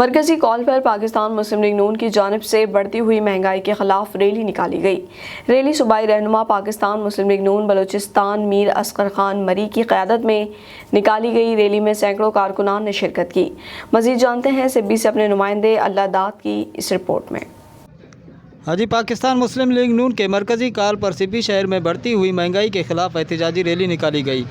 مرکزی کال پر پاکستان مسلم لیگ نون کی جانب سے بڑھتی ہوئی مہنگائی کے خلاف ریلی نکالی گئی۔ ریلی صوبائی رہنما پاکستان مسلم لیگ نون بلوچستان میر اصغر خان مری کی قیادت میں نکالی گئی۔ ریلی میں سینکڑوں کارکنان نے شرکت کی۔ مزید جانتے ہیں سبی سے اپنے نمائندے اللہ داد کی اس رپورٹ میں۔ حاجی پاکستان مسلم لیگ نون کے مرکزی کال پر سپی شہر میں بڑھتی ہوئی مہنگائی کے خلاف احتجاجی ریلی نکالی گئی۔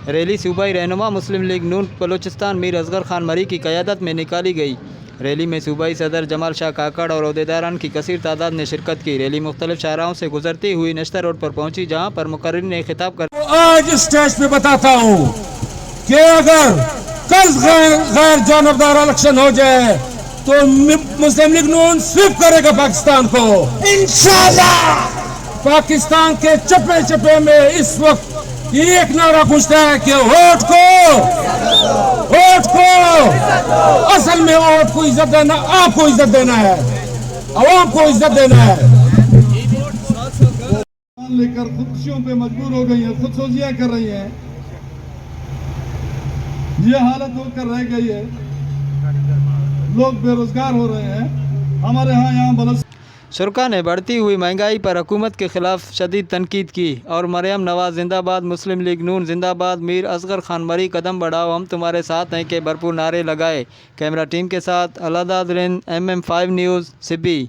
ریلی صوبائی رہنما مسلم لیگ نون بلوچستان میر اصغر خان مری کی قیادت میں نکالی گئی۔ ریلی میں صوبائی صدر جمال شاہ کاکڑ اور عہدیداران کی کثیر تعداد نے شرکت کی۔ ریلی مختلف شاہراہوں سے گزرتی ہوئی نشتہ روڈ پر پہنچی، جہاں پر مقررین نے خطاب کر آج اسٹیج پہ بتاتا ہوں کہ اگر کل غیر جانبدار الیکشن ہو جائے تو مسلم لیگ نون سویپ کرے گا پاکستان کو انشاءاللہ۔ پاکستان کے چپے چپے میں اس وقت ایک نعرہ گونجتا ہے کہ ووٹ کو اصل میں ووٹ کو عزت دینا، آپ کو عزت دینا ہے، عوام کو عزت دینا ہے۔ لے کر خودکشیوں پہ مجبور ہو گئی ہیں، خودسوزیاں کر رہی ہیں، یہ حالت ہو کر رہ گئی ہے، لوگ بے روزگار ہو رہے ہیں۔ ہمارے یہاں شرکا نے بڑھتی ہوئی مہنگائی پر حکومت کے خلاف شدید تنقید کی اور مریم نواز زندہ باد، مسلم لیگ نون زندہ باد، میر اصغر خان مری قدم بڑھاؤ ہم تمہارے ساتھ ہیں کے بھرپور نعرے لگائے۔ کیمرہ ٹیم کے ساتھ اللہ داد رند، MM5 نیوز، سبی۔